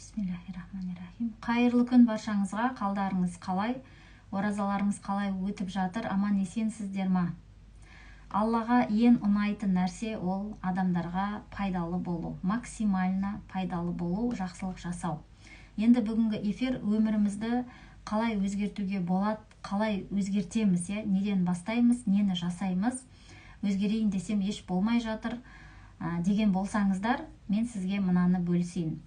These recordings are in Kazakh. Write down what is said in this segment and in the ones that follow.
Бисмиллахиррахманиррахим. Қайырлы күн баршаңызға. Қалдарыңыз қалай? Оразаларыңыз қалай өтіп жатыр? Аман есенсіздер ма? Аллаға ең ұнайтын нәрсе ол адамдарға пайдалы болу, максимально пайдалы болу, жақсылық жасау. Енді бүгінгі эфир өмірімізді қалай өзгертуге болады, қалай өзгертеміз, неден бастаймыз, нені жасаймыз, өзгерейін десем еш болмай жатыр деген болсаңыздар, мен сізге мынаны бөлісейін.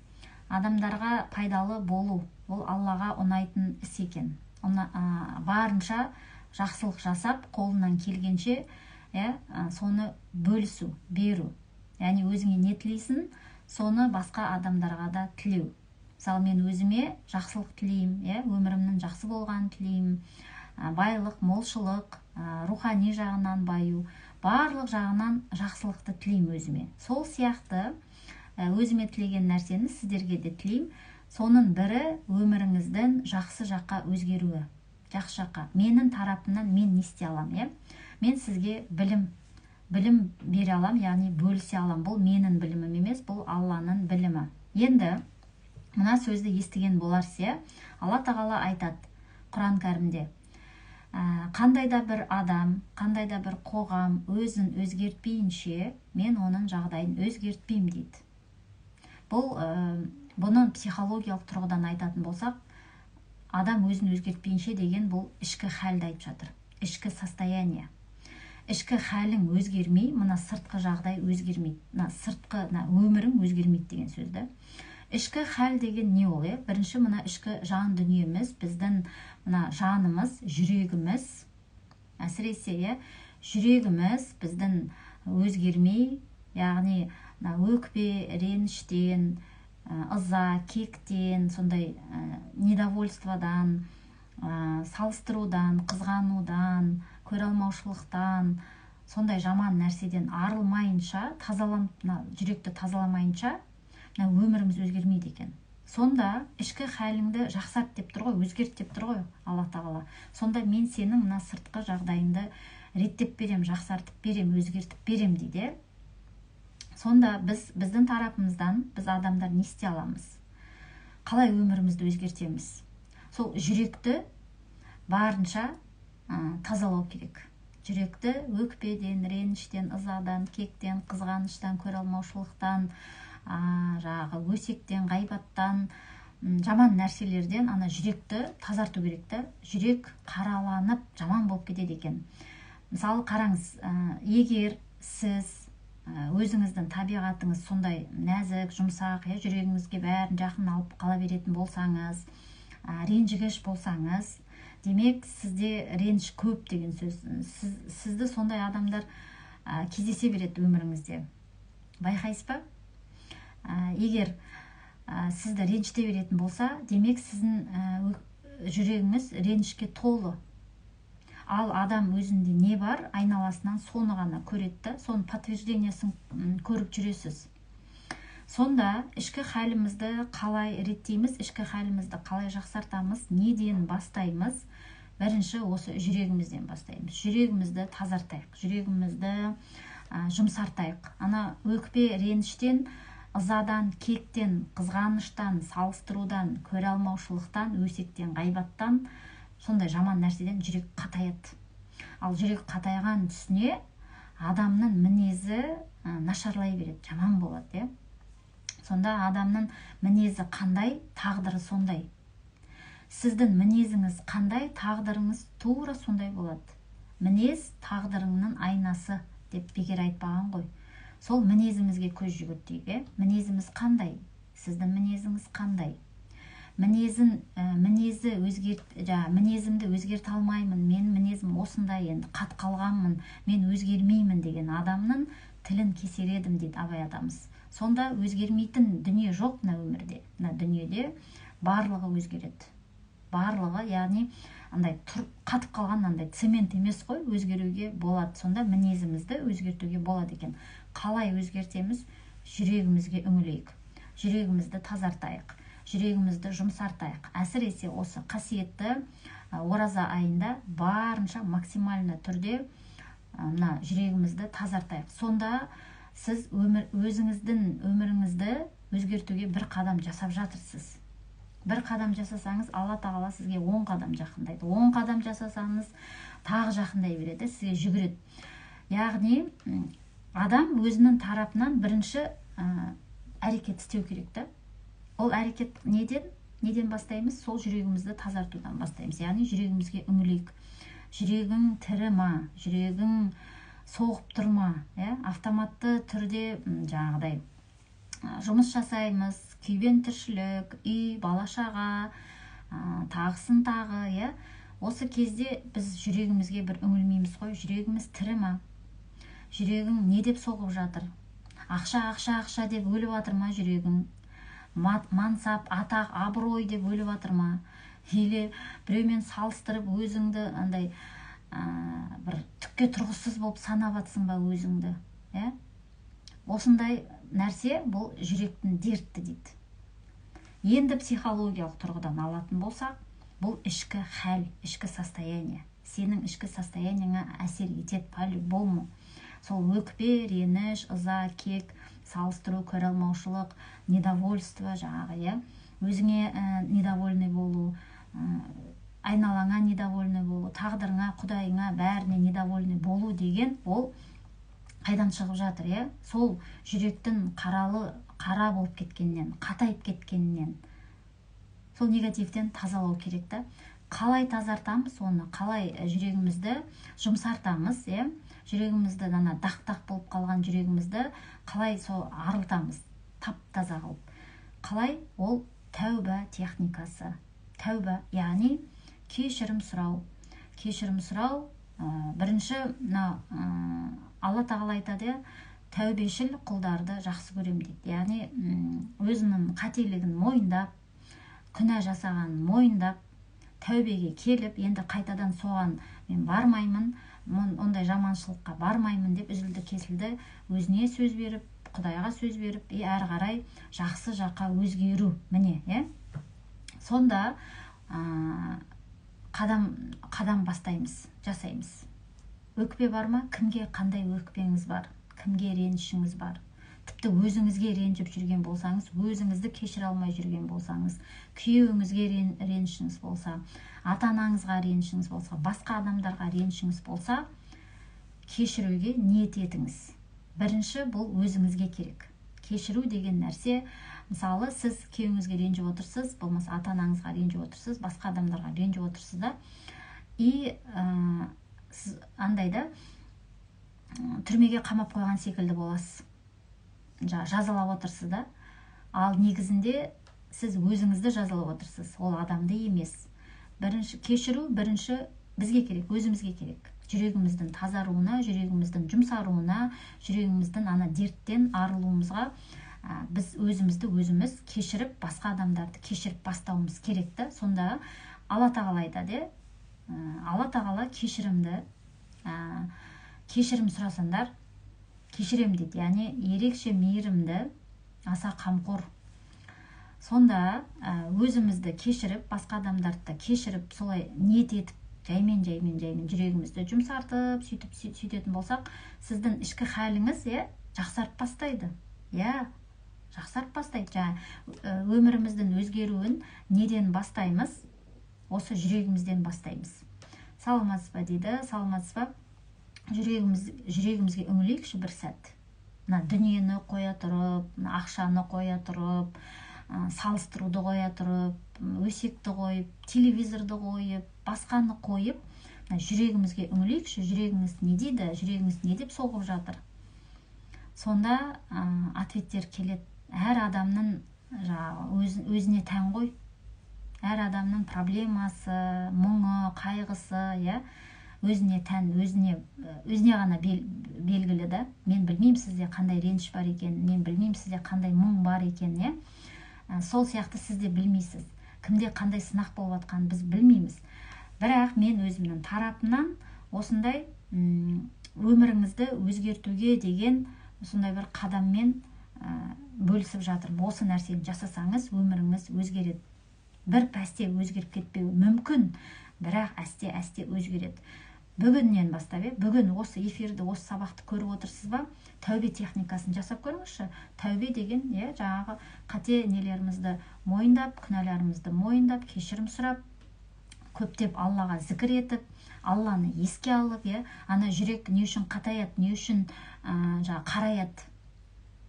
Адамдарға пайдалы болу, ол Аллаға ұнайтын іс екен. Барынша жақсылық жасап, қолынан келгенше соны бөлісу, беру. Яғни өзіңе не тілейсің, соны басқа адамдарға да тілеу. Мысалы, мен өзіме жақсылық тілеймін, өмірімнің жақсы болғанын тілеймін, байлық, молшылық, рухани жағынан баю, барлық жағынан жақсылықты тілеймін өзіме. Сол сияқты өзіме тілеген нәрсені сіздерге де тілеймін. Соның бірі өміріңіздің жақсы жаққа өзгеруі. Жақсы жаққа. Менің тарапымнан мен не істей аламын, Мен сізге білім бере алам, яғни бөлісе алам. Бұл менің білімім емес, бұл Алланың білімі. Енді мына сөзді естіген боларсыз, Алла тағала айтады Құран кәрімде. Қандай да бір адам, қандай да бір қоғам өзін өзгертпейінше, мен оның жағдайын өзгертпеймін дейді. Бұның психологиялық тұрғыдан айтатын болсақ, адам өзін өзгертпейінше деген бұл ішкі хәлді айтып жатыр. Ішкі состояние. Ішкі хәлің өзгермей, мына сыртқы жағдай өзгермейді. Сыртқы өмірің өзгермейді деген сөзді. Ішкі хәл деген не ол? Бірінші мына ішкі жан дүниеміз, біздің мына жанымыз, жүрегіміз, әсіресе жүрегіміз біздің өзгермей, яғни өкпе, реніштен, ыза, кектен, сондай недовольстводан, салыстырудан, қызғанудан, көреалмаушылықтан, сондай жаман нәрседен арылмайынша, жүректі тазаламайынша, өміріміз өзгермейді екен. Сонда ішкі хәліңді жақсарт деп тұр ғой, өзгерт деп тұр ғой Алла тағала. Сонда мен сенің мына сыртқы жағдайыңды реттеп берем, жақсартып берем, өзгертіп берем дейді. Сонда біздің тарапымыздан біз адамдар не істей аламыз? Қалай өмірімізді өзгертеміз? Сол жүректі барынша тазалау керек. Жүректі өкпеден, реніштен, ызадан, кектен, қызғаныштан, көреалмаушылықтан, өсектен, ғайбаттан, жаман нәрселерден жүректі тазарту керек та. Жүрек қараланып жаман болып кетеді екен. Мысалы, қараңыз, егер сіз өзіңіздің табиғатыңыз сондай нәзік, жұмсақ, жүрегіңізге бәрін жақын алып қала беретін болсаңыз, ренжігіш болсаңыз, демек сізде реніш көп деген сөз. Сізді сондай адамдар кездесе береді өміріңізде. Байқайсыз ба? Егер сізді ренжіте беретін болса, демек сіздің жүрегіңіз ренішке толы. Ал адам өзінде не бар, айналасынан соны ғана көреді, соның подтверждениесін көріп жүресіз. Сонда ішкі хәлімізді қалай реттейміз, ішкі хәлімізді қалай жақсартамыз, неден бастаймыз? Бірінші осы жүрегімізден бастаймыз. Жүрегімізді тазартайық, жүрегімізді жұмсартайық. Өкпе, реніштен, ызадан, кектен, қызғаныштан, салыстырудан, көреалмаушылықтан, өсектен, ғайбаттан, сондай жаман нәрседен жүрек қатаяды. Ал жүрек қатайған түсіне адамның мінезі нашарлай береді, жаман болады. Сонда адамның мінезі қандай, тағдыры сондай. Сіздің мінезіңіз қандай, тағдырыңыз тура сондай болады. Мінез тағдырыңның айнасы деп бекер айтпаған ғой. Сол мінезімізге көз жүгіртейік. Мінезіміз қандай? Сіздің мінезіңіз қандай? Мінезімді өзгерте алмаймын, мен мінезім осындай, енді қат қалғанмын, мен өзгермеймін деген адамның тілін кесер едім дейді Абай атамыз. Сонда өзгермейтін дүние жоқ мына өмірде. Мына дүниеде барлығы өзгереді. Барлығы, яғни қатып қалған цемент емес қой, өзгеруге болады. Сонда мінезімізді өзгертуге болады екен. Қалай өзгертеміз? Жүрегімізге үңілейік. Жүрегімізді тазартайық. Жүрегімізді жұмсартайық. Әсіресе осы қасиетті ораза айында барынша максимальны түрде жүрегімізді тазартайық. Сонда сіз өзіңіздің өміріңізді өзгертуге бір қадам жасап жатырсыз. Бір қадам жасасаңыз, Алла тағала сізге 10 қадам жақындайды. 10 қадам жасасаңыз, тағы жақындай береді, сізге жүгіреді. Яғни адам өзінің тарапынан бірінші әрекет істеу керек та. Ол әрекет неден бастаймыз? Сол жүрегімізді тазартудан бастаймыз. Яғни жүрегімізге үңілейік. Жүрегің тірі ма? Жүрегің соғып тұр ма? Автоматты түрде жаңағыдай жұмыс жасаймыз, күйбен тіршілік, үй, бала-шаға, тағысын тағы, осы кезде біз жүрегімізге бір үңілмейміз ғой. Жүрегіміз тірі ма? Жүрегің не деп соғып жатыр? Ақша деп өліп жатыр ма жүрегің? Мансап, атақ, абырой деп өліп жатыр ма? Или біреумен салыстырып өзіңді андай бір түкке тұрғысыз болып санап жатсың ба өзіңді? Осындай нәрсе бұл жүректің дерті дейді. Енді психологиялық тұрғыдан алатын болсақ, бұл ішкі хәл, ішкі состояние. Сенің ішкі состояниеңа әсер етеді по-любому. Сол өкпе, реніш, ыза, кек, салыстыру, көре алмаушылық, недовольство жаңағы, өзіңе недовольный болу, айналаңа недовольный болу, тағдырыңа, құдайыңа, бәріне недовольный болу деген ол қайдан шығып жатыр, сол жүректің қара болып кеткеннен, қатайып кеткеннен, сол негативтен тазалау керек та. Қалай тазартамыз оны, қалай жүрегімізді жұмсартамыз, жүрегімізді дақ-дақ болып қалған жүрегімізді қалай сол арылтамыз, тап-таза қылып. Қалай? Ол тәуба техникасы. Тәуба, яғни кешірім сұрау. Кешірім сұрау, бірінші Алла тағала айтады, тәубешіл құлдарды жақсы көрем дейді. Яғни өзінің қателігін мойындап, күнә жасаған мойындап, тәубеге келіп, енді қайтадан соған мен бармаймын, ондай жаманшылыққа бармаймын деп үзілді кесілді өзіне сөз беріп, Құдайға сөз беріп, әрі қарай жақсы жаққа өзгеру, міне, сонда қадам бастаймыз, жасаймыз. Өкпе бар ма? Кімге қандай өкпеңіз бар? Кімге ренішіңіз бар? Тіпті өзіңізге ренжіп жүрген болсаңыз, өзіңізді кешіре алмай жүрген болсаңыз, күйеуіңізге ренішіңіз болса, ата-анаңызға ренішіңіз болса, басқа адамдарға ренішіңіз болса, кешіруге ниет етіңіз. Бірінші бұл өзіңізге керек. Кешіру деген нәрсе, мысалы, сіз күйеуіңізге ренжіп отырсыз, болмаса ата-анаңызға ренжіп отырсыз, басқа адамдарға ренжіп отырсыз да, сіз андайда түрмеге қамап қойған секілді боласыз. Жазалап отырсыз да, ал негізінде сіз өзіңізді жазалап отырсыз, ол адамды емес. Кешіру бірінші бізге керек, өзімізге керек. Жүрегіміздің тазаруына, жүрегіміздің жұмсаруына, жүрегіміздің дерттен арылуымызға біз өзімізді өзіміз кешіріп, басқа адамдарды кешіріп бастауымыз керек та. Сонда Алла тағала айтады, Алла тағала кешірім сұрасаңдар кешірем дейді, яғни ерекше мейірімді, аса қамқор. Сонда өзімізді кешіріп, басқа адамдарды кешіріп, солай ниет етіп, жаймен жүрегімізді жұмсартып, сөйтетін болсақ, сіздің ішкі хәліңіз жақсарып бастайды. Жақсарып бастайды. Өміріміздің өзгеруін неден бастаймыз? Осы жүрегімізден бастаймыз. Саламатсыз ба дейді, саламатсыз ба? Жүрегімізге үңілейікші бір сәт. Дүниені қоя тұрып, ақшаны қоя тұрып, салыстыруды қоя тұрып, өсекті қойып, телевизорды қойып, басқаны қойып, жүрегімізге үңілейікші, жүрегіңіз не дейді, жүрегіңіз не деп соғып жатыр. Сонда ответтер келеді. Әр адамның өзіне тән ғой. Әр адамның проблемасы, мұңы, қайғысы, өзіне тән, өзіне ғана белгілі да. Мен білмеймін сізде қандай реніш бар екен, мен білмеймін сізде қандай мұң бар екен, сол сияқты сіз де білмейсіз. Кімде қандай сынақ болып жатқанын біз білмейміз. Бірақ мен өзімнің тарапымнан осындай өміріңізді өзгертуге деген осындай бір қадаммен бөлісіп жатырмын. Осы нәрсені жасасаңыз өміріңіз өзгереді. Бір пәсте өзгеріп кетпеуі мүмкін, бірақ әсте өзгереді. бүгіннен бастап, бүгін осы эфирді, осы сабақты көріп отырсыз ба, тәубе техникасын жасап көріңізші. Тәубе деген, жаңағы қате нелерімізді мойындап, күнәларымызды мойындап, кешірім сұрап, көптеп Аллаға зікір етіп, Алланы еске алып, ана жүрек не үшін қатаяды, не үшін қараяды,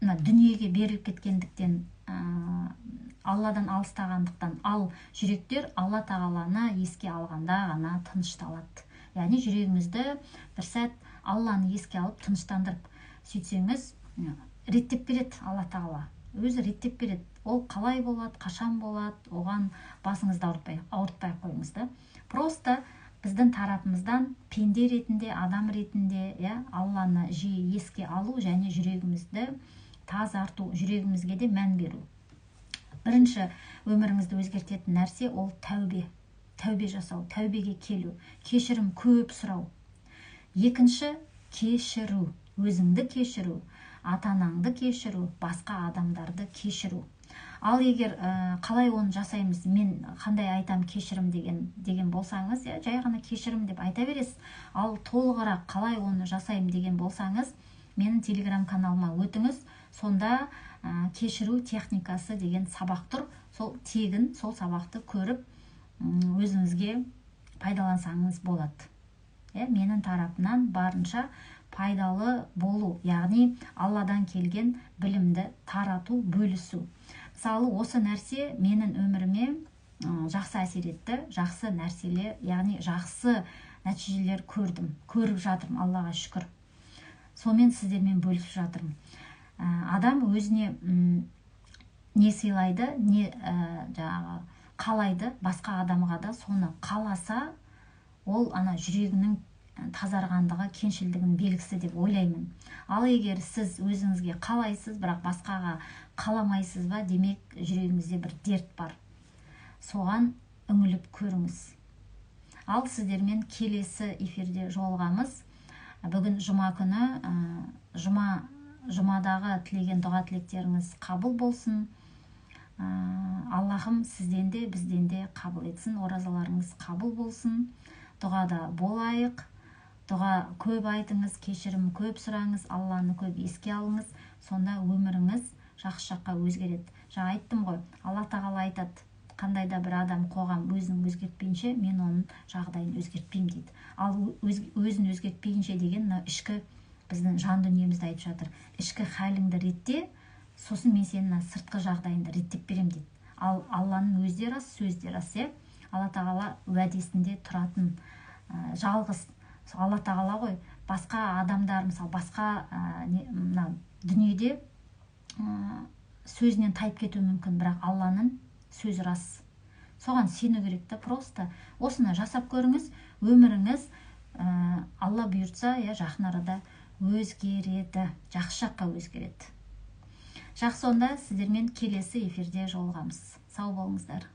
дүниеге беріліп кеткендіктен, Алладан алыстағандықтан, ал жүректер Алла тағаланы еске алғанда ғана тынышталады. Яғни жүрегімізді бір сәт Алланы еске алып тыныштандырып сөйтсеңіз, реттеп береді Алла тағала. Өзі реттеп береді. Ол қалай болады, қашан болады, оған басыңызды ауыртпай қойыңыз да. Просто біздің тарапымыздан пенде ретінде, адам ретінде, Алланы жиі еске алу және жүрегімізді тазарту, жүрегімізге де мән беру. Бірінші өміріңізді өзгертетін нәрсе ол тәубе. Тәубе жасау, тәубеге келу, кешірім көп сұрау. Екінші, кешіру, өзіңді кешіру, ата-анаңды кешіру, басқа адамдарды кешіру. Ал егер қалай оны жасаймыз, мен қандай айтам кешірім деген болсаңыз, жай ғана кешірім деп айта бересіз. Ал толығырақ қалай оны жасаймын деген болсаңыз, менің телеграм каналыма өтіңіз. Сонда кешіру техникасы деген сабақ тұр. Сол тегін сол сабақты көріп өзіңізге пайдалансаңыз болады. Менің тарапынан барынша пайдалы болу, яғни Алладан келген білімді тарату, бөлісу. Мысалы, осы нәрсе менің өміріме жақсы әсер етті, жақсы нәрселер, яғни жақсы нәтижелер көріп жатырмын, Аллаға шүкір. Сонымен сіздермен бөлісіп жатырмын. Адам өзіне не сыйлайды, не қалайды, басқа адамға да соны қаласа, ол ана жүрегінің тазарғандығы, кеншілдігінің белгісі деп ойлаймын. Ал егер сіз өзіңізге қалайсыз, бірақ басқаға қаламайсыз ба, демек жүрегіңізде бір дерт бар. Соған үңіліп көріңіз. Ал сіздермен келесі эфирде жолығамыз. Бүгін жұма күні, жұмадағы тілеген дұға тілектеріңіз қабыл болсын. Аллахым сізден де, бізден де қабыл етсін, оразаларыңыз қабыл болсын. Дұғада болайық. Дұға көп айтыңыз, кешірім көп сұраңыз, Алланы көп еске алыңыз. Сонда өміріңіз жақсы жаққа өзгереді. Жаңа айттым ғой, Алла тағала айтады, қандай да бір адам, қоғам өзін өзгертпейінше, мен оның жағдайын өзгертпеймін дейді. Ал өзін өзгертпейінше деген ішкі біздің жан дүниемізді айтып жатыр. Ішкі хәліңді ретте, сосын мен сенің сыртқы жағдайыңды реттеп берем дейді. Ал Алланың өзі де рас, сөзі де рас. Алла тағала уәдесінде тұратын жалғыз Алла тағала ғой. Басқа адамдар, мысалы, басқа дүниеде сөзінен тайып кетуі мүмкін, бірақ Алланың сөзі рас. Соған сену керек та, просто осыны жасап көріңіз, өміріңіз Алла бұйыртса, жақын арада өзгереді, жақсы жаққа өзгереді. Жақсы, онда сіздермен келесі эфирде жолығамыз. Сау болыңыздар.